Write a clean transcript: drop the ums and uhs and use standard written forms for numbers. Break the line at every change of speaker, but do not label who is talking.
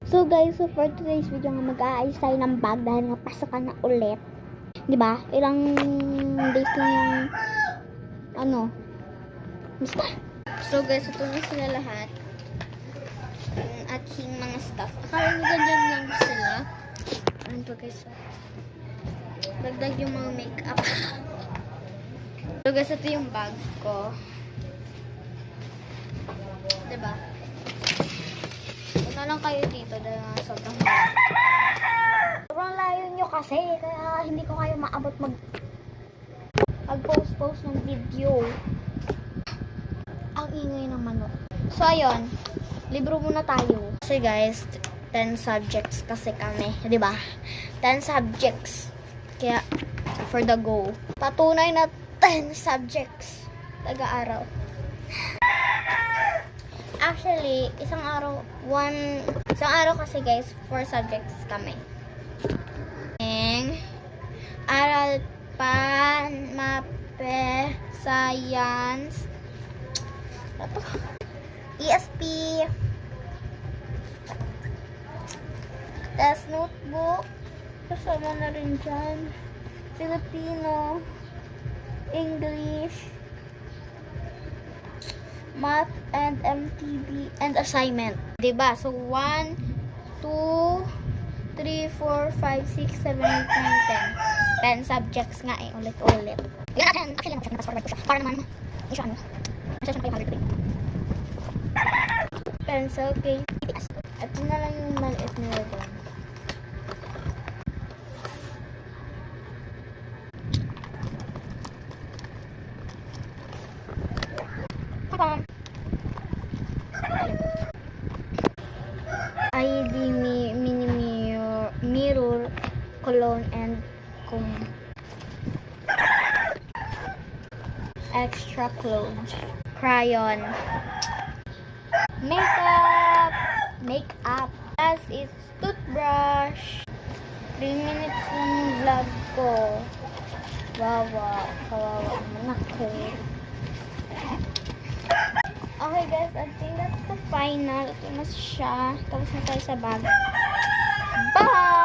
So guys, for today's video nga mag-aayos tayo ng bag dahil nga pasokan na ulit. 'Di ba? Ilang days lang yung basta. So guys, ito na sila lahat. Yung aking mga stuff. Akala nyo ganyan lang sila. Ano to guys? Dagdag yung mga makeup. So guys, ito yung bag ko. 'Di ba? Punta lang kayo dito dahil nga sobrang layo nyo kasi kaya hindi ko kayo maabot mag-post ng video. Ang ingay ng manok. So ayun, libro muna tayo. Kasi guys, 10 subjects kasi kami, 'di ba? 10 subjects. Kaya for the go. Patunay na 10 subjects taga-araw. Actually, isang araw kasi guys, 4 subjects kami. Aral, pan, mape, science, ESP, test notebook, kasama na rin dyan, Filipino, English, math and MTB and assignment. Diba? So 1, 2, 3, 4, 5, 6, 7, 8, 9, 10. 10 subjects nga eh. Ulit-ulit. Yun natin. Actually, mag-fast forward ko siya. Para naman, siya siya pa yung hard today. Pencil case. Ito na lang yung maliit nila doon. ID, mini mirror, cologne, and extra clothes, crayon, makeup, as is toothbrush. 3 minutes lang yung vlog ko. Kawawa naman ako. Okay guys, I think that's the final. Ito na siya. Tapos na tayo sa bag. Bye!